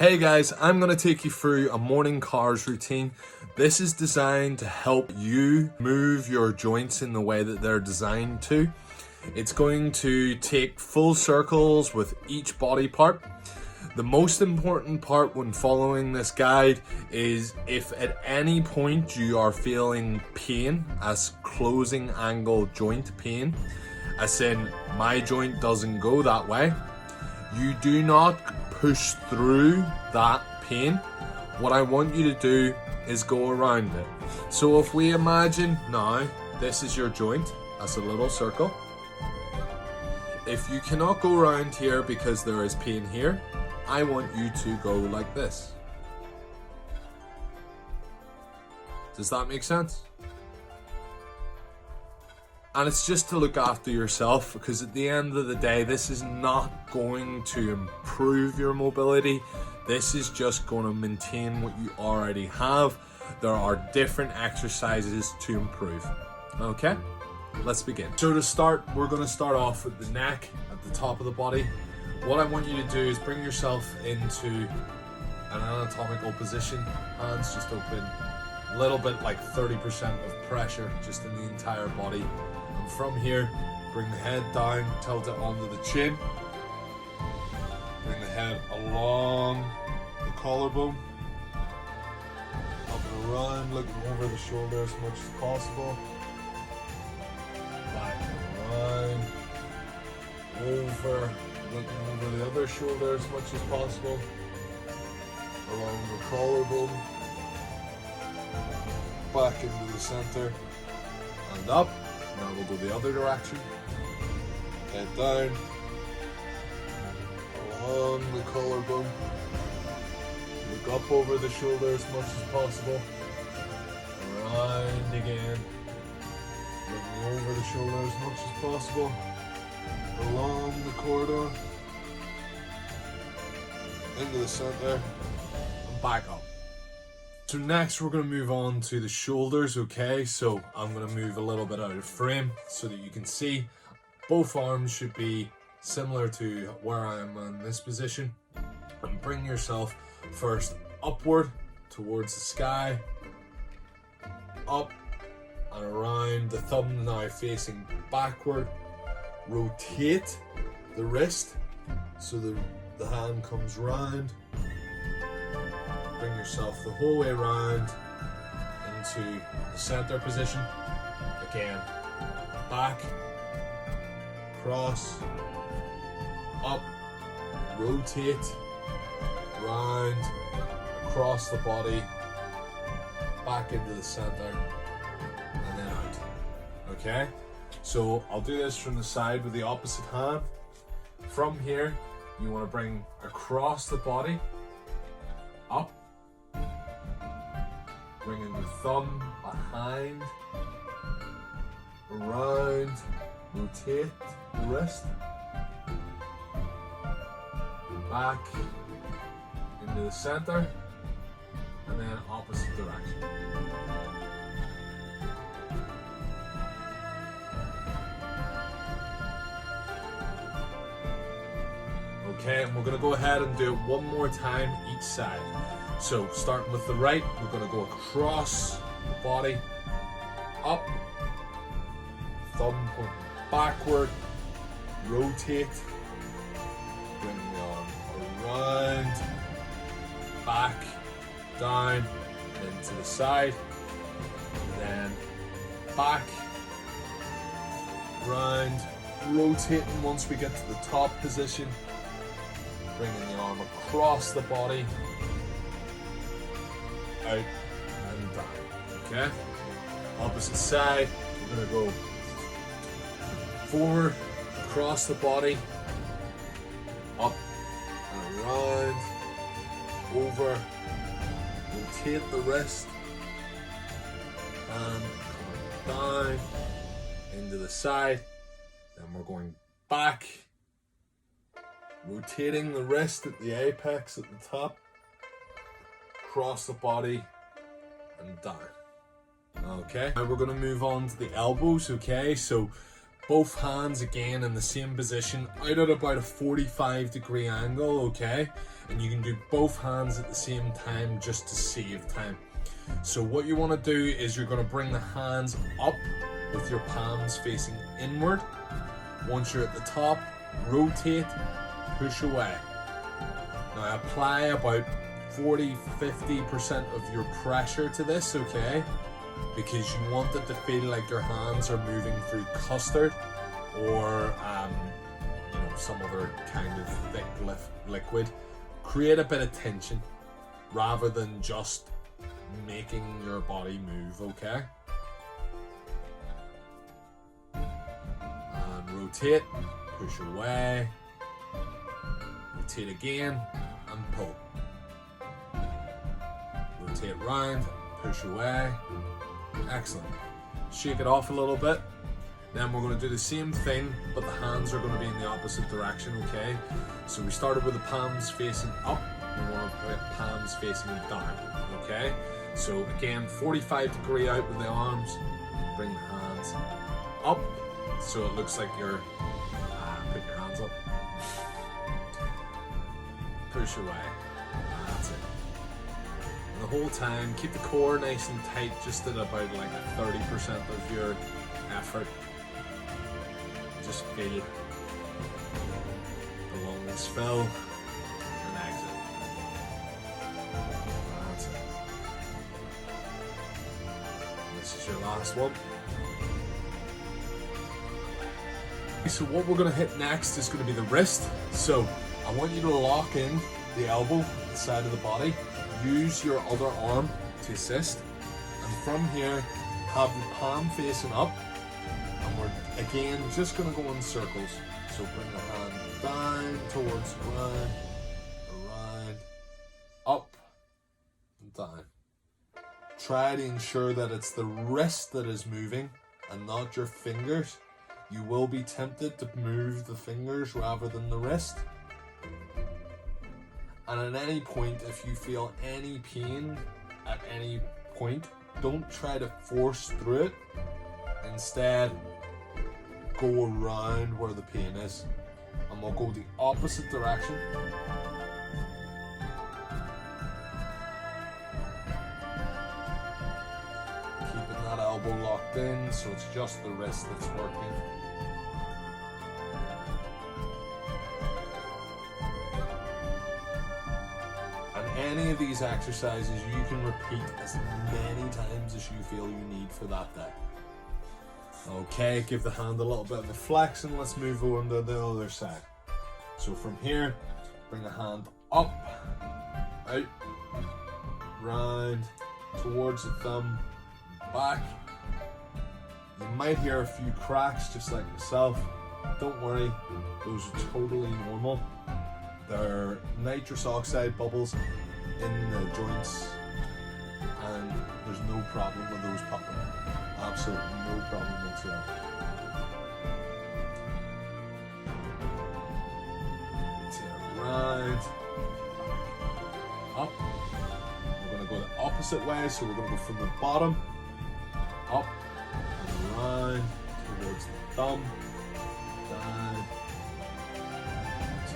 Hey guys, I'm going to take you through a morning cars routine. This is designed to help you move your joints in the way that they're designed to. It's going to take full circles with each body part. The most important part when following this guide is if at any point you are feeling pain, as closing angle joint pain, as in my joint doesn't go that way, you do not push through that pain. What I want you to do is go around it. So if we imagine now this is your joint as a little circle. If you cannot go around here because there is pain here, I want you to go like this. Does that make sense? And it's just to look after yourself, because at the end of the day, this is not going to improve your mobility. This is just going to maintain what you already have. There are different exercises to improve. Okay, let's begin. So to start, we're going to start off with the neck at the top of the body. What I want you to do is bring yourself into an anatomical position. Hands just open, a little bit like 30% of pressure just in the entire body. And from here, bring the head down, tilt it onto the chin. Bring the head along the collarbone. Up and around, looking over the shoulder as much as possible. Back and around. Over, looking over the other shoulder as much as possible. Along the collarbone. Back into the center. And up. Now we'll do the other direction. Head down. Along the collarbone. Look up over the shoulder as much as possible. Around again. Looking over the shoulder as much as possible. Along the corridor. Into the center. And back up. So next we're going to move on to the shoulders, okay? So I'm going to move a little bit out of frame so that you can see. Both arms should be similar to where I am in this position. And bring yourself first upward towards the sky. Up and around, the thumb now facing backward. Rotate the wrist so the hand comes round. Bring yourself the whole way around into the center position. Again, back, cross, up, rotate, round, across the body, back into the center, and then out. Okay? So I'll do this from the side with the opposite hand. From here, you want to bring across the body, up, bringing the thumb behind, around, rotate the wrist, back into the center, and then opposite direction. Okay, and we're going to go ahead and do it one more time each side. So starting with the right, we're going to go across the body, up, thumb pointing backward, rotate, bring the arm around, back, down, then to the side, and then back, round, rotating once we get to the top position, bringing the arm across the body, out and down. Okay? Opposite side, we're going to go forward, across the body, up and around, over, rotate the wrist, and coming down, into the side. Then we're going back, rotating the wrist at the apex at the top, across the body and down. Okay, now we're going to move on to the elbows. Okay, so both hands again in the same position, out at about a 45-degree angle. Okay, and you can do both hands at the same time just to save time. So what you want to do is you're going to bring the hands up with your palms facing inward. Once you're at the top, rotate, push away. Now apply about 40-50% of your pressure to this, okay? Because you want it to feel like your hands are moving through custard or some other kind of thick liquid. Create a bit of tension rather than just making your body move, okay? And rotate, push away, rotate again, and pull. Rotate round, push away. Excellent. Shake it off a little bit. Then we're going to do the same thing, but the hands are going to be in the opposite direction, okay? So we started with the palms facing up. We want to put palms facing down, okay? So again, 45-degree out with the arms. Bring the hands up, so it looks like you're put your hands up. Push away. That's it. And the whole time, keep the core nice and tight, just at about like 30% of your effort. Just feel the lungs fill and exit. That's it. This is your last one. So what we're going to hit next is going to be the wrist. So I want you to lock in the elbow at the side of the body. Use your other arm to assist. And from here, have the palm facing up. And we're again just going to go in circles. So bring the hand down towards around, up, and down. Try to ensure that it's the wrist that is moving and not your fingers. You will be tempted to move the fingers rather than the wrist. And at any point, if you feel any pain at any point, don't try to force through it. Instead, go around where the pain is. And we'll go the opposite direction. Keeping that elbow locked in, so it's just the wrist that's working. Any of these exercises you can repeat as many times as you feel you need for that day. Okay, give the hand a little bit of a flex and let's move on to the other side. So from here, bring the hand up, out, round, towards the thumb, back. You might hear a few cracks just like myself. Don't worry, those are totally normal. They're nitrous oxide bubbles in the joints, and there's no problem with those popping. Absolutely no problem whatsoever. Turn around, up. We're going to go the opposite way, so we're going to go from the bottom, up, and around, towards the thumb, down,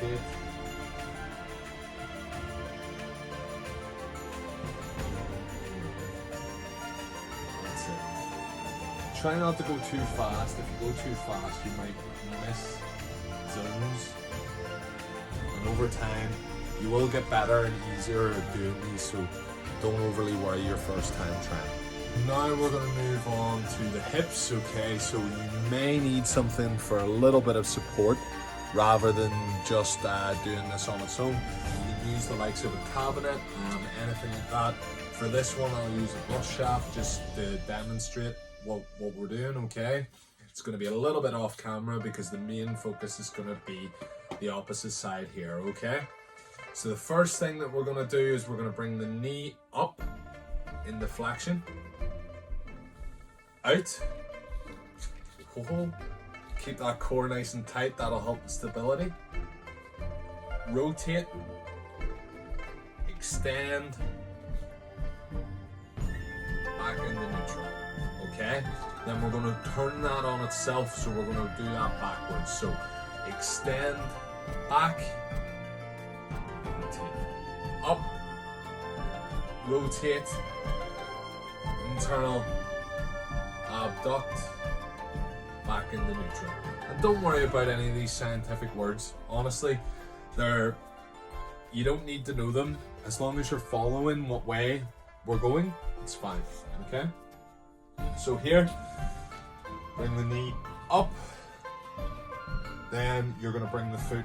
rotate. Try not to go too fast. If you go too fast, you might miss zones. And over time, you will get better and easier at doing these, so don't overly worry your first time trying. Now we're going to move on to the hips, okay? So you may need something for a little bit of support rather than just doing this on its own. You can use the likes of a cabinet, anything like that. For this one, I'll use a brush shaft just to demonstrate what we're doing, okay? It's going to be a little bit off camera because the main focus is going to be the opposite side here, okay? So the first thing that we're going to do is we're going to bring the knee up in the flexion, out, keep that core nice and tight, that'll help the stability, rotate, extend, back into neutral. Okay, then we're going to turn that on itself, so we're going to do that backwards. So extend back, rotate. Up, rotate, internal abduct, back into neutral. And don't worry about any of these scientific words. Honestly, you don't need to know them. As long as you're following what way we're going, it's fine, okay? So here, bring the knee up, then you're gonna bring the foot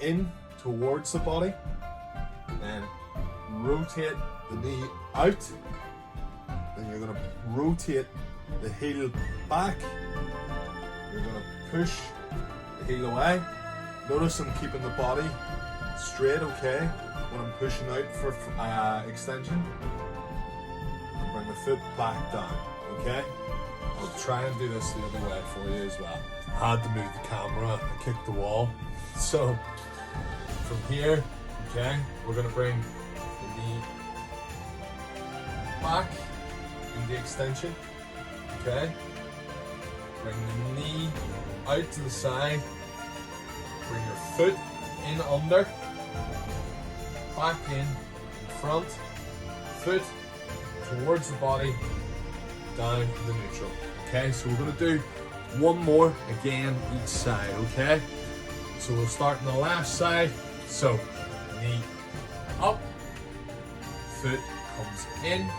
in towards the body, then rotate the knee out, then you're gonna rotate the heel back, you're gonna push the heel away. Notice I'm keeping the body straight, okay, when I'm pushing out for extension. And bring the foot back down, okay? I'll try and do this the other way for you as well. I had to move the camera, I kicked the wall. So, from here, okay, we're gonna bring the knee back in the extension, okay? Bring the knee out to the side, bring your foot in under, back in front, foot towards the body, down to the neutral. Okay, so we're gonna do one more again each side, okay? So we'll start on the left side. So, knee up, foot comes in,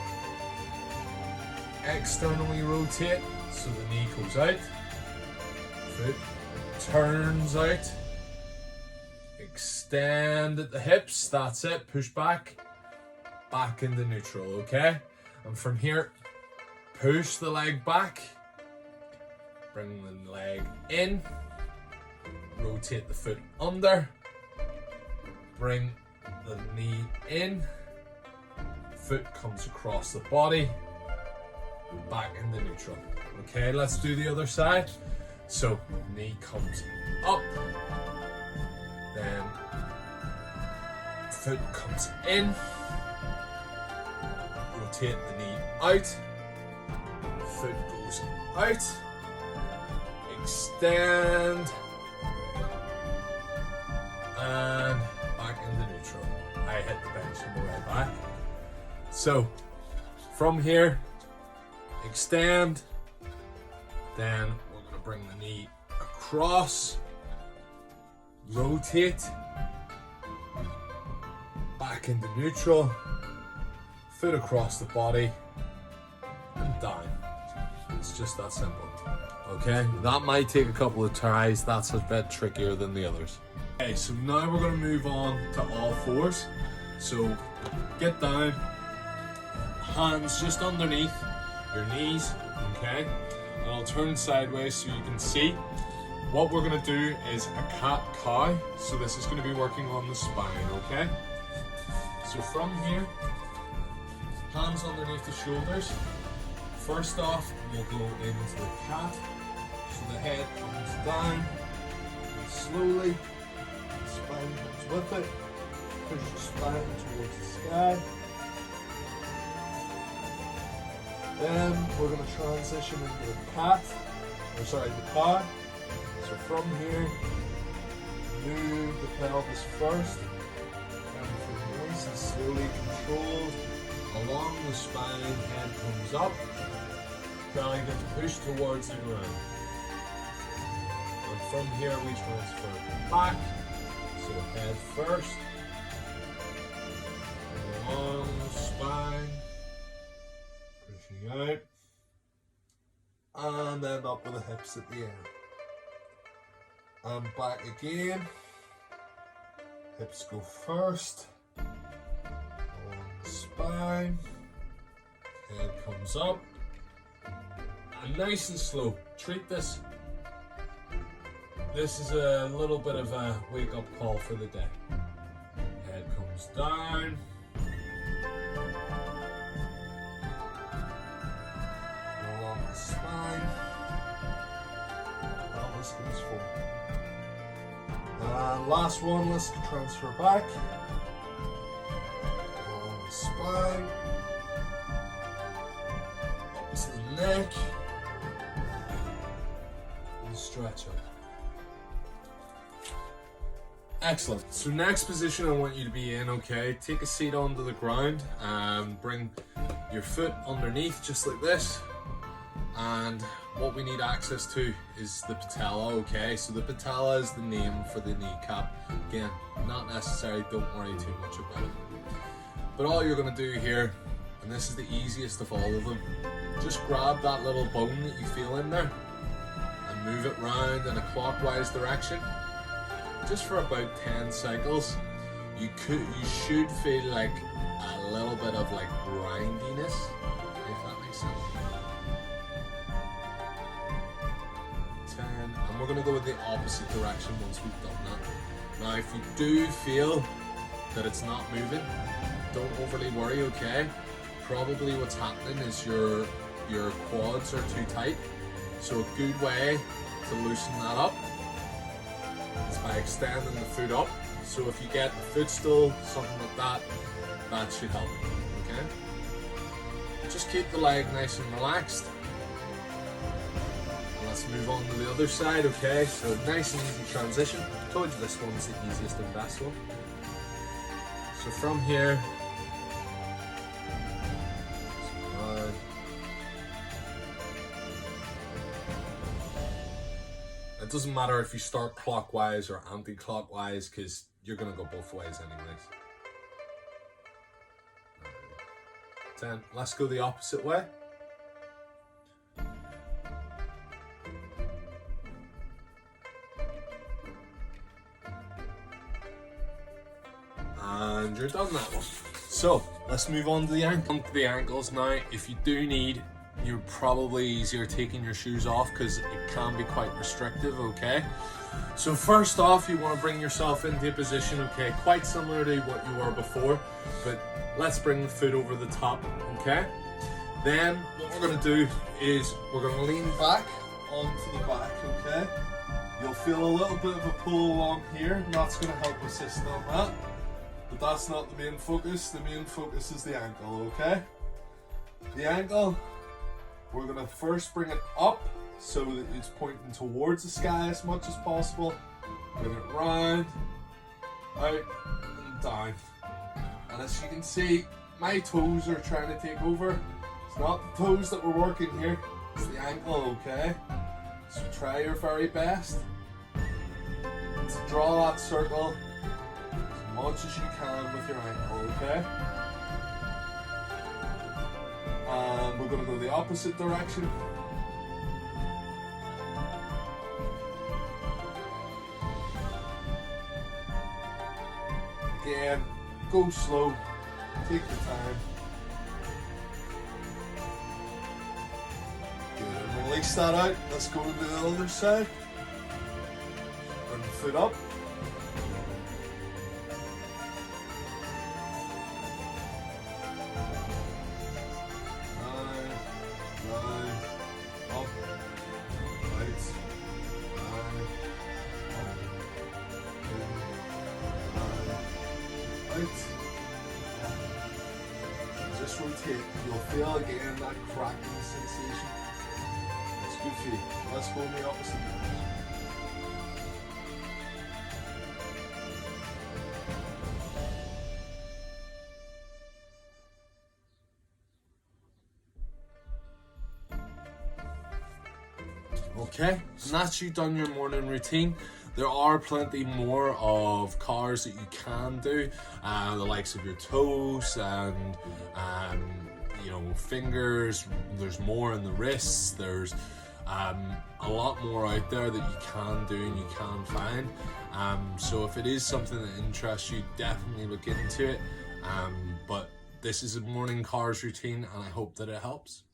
externally rotate, so the knee goes out, foot turns out, extend at the hips, that's it, push back into neutral, okay? And from here, push the leg back, bring the leg in, rotate the foot under, bring the knee in, foot comes across the body, back into neutral. Okay, let's do the other side. So, knee comes up, then foot comes in, rotate the knee out, foot goes out, extend, and back into neutral. I hit the bench on the way back. So, from here, extend, then we're going to bring the knee across, rotate, back into neutral, foot across the body, and down. It's just that simple. Okay, that might take a couple of tries, that's a bit trickier than the others. Okay, so now we're going to move on to all fours. So get down, hands just underneath your knees, okay? And I'll turn sideways so you can see. What we're going to do is a cat-cow, so this is going to be working on the spine, okay? So from here, hands underneath the shoulders. First off, we'll go into the cat, so the head comes down, and slowly, the spine comes with it, push the spine towards the sky. Then we're going to transition into the the cow. So from here, move the pelvis first, and from nice and slowly controlled along the spine, head comes up, belly gets pushed towards the ground. And from here we transfer back, so head first, along the spine, pushing out, and then up with the hips at the end. And back again, hips go first, along the spine, head comes up, and nice and slow. Treat this. This is a little bit of a wake-up call for the day. Head comes down, along the spine, pelvis goes forward. And last one, let's transfer back, along the spine, up to the neck, and stretch up. Excellent. So next position I want you to be in, okay? Take a seat onto the ground and bring your foot underneath just like this. And what we need access to is the patella, okay? So the patella is the name for the kneecap. Again, not necessary, don't worry too much about it. But all you're gonna do here, and this is the easiest of all of them, just grab that little bone that you feel in there and move it round in a clockwise direction. Just for about 10 cycles. You should feel like a little bit of like grindiness, if that makes sense. 10, and we're gonna go in the opposite direction once we've done that. Now if you do feel that it's not moving, don't overly worry, okay? Probably what's happening is your quads are too tight. So a good way to loosen that up is by extending the foot up. So if you get the footstool, something like that, that should help, okay? Just keep the leg nice and relaxed. And let's move on to the other side, okay? So nice and easy transition. I told you this one's the easiest and best one. So from here, it doesn't matter if you start clockwise or anti-clockwise because you're going to go both ways anyways. 10. Let's go the opposite way. And you're done that one. So let's move on to the ankles now. If you do need, you're probably easier taking your shoes off because it can be quite restrictive, okay? So first off, you want to bring yourself into a position, okay, quite similar to what you were before, but let's bring the foot over the top, okay? Then what we're going to do is we're going to lean back onto the back, okay? You'll feel a little bit of a pull along here, and that's going to help assist on that. But that's not the main focus. The main focus is the ankle, okay? The ankle, we're going to first bring it up so that it's pointing towards the sky as much as possible. Bring it round, out, and down. And as you can see, my toes are trying to take over. It's not the toes that we're working here, it's the ankle, okay? So try your very best to draw that circle as much as you can with your ankle, okay? And we're going to go the opposite direction. Again, go slow, take your time. Good, and release that out. Let's go to the other side. Bring the foot up. Just rotate. You'll feel again that cracking sensation. It's good for you. Let's go in the opposite direction. Okay, and that's you done your morning routine. There are plenty more of cars that you can do, the likes of your toes and you know, fingers. There's more in the wrists. There's a lot more out there that you can do and you can find. So if it is something that interests you, definitely look into it. But this is a morning cars routine, and I hope that it helps.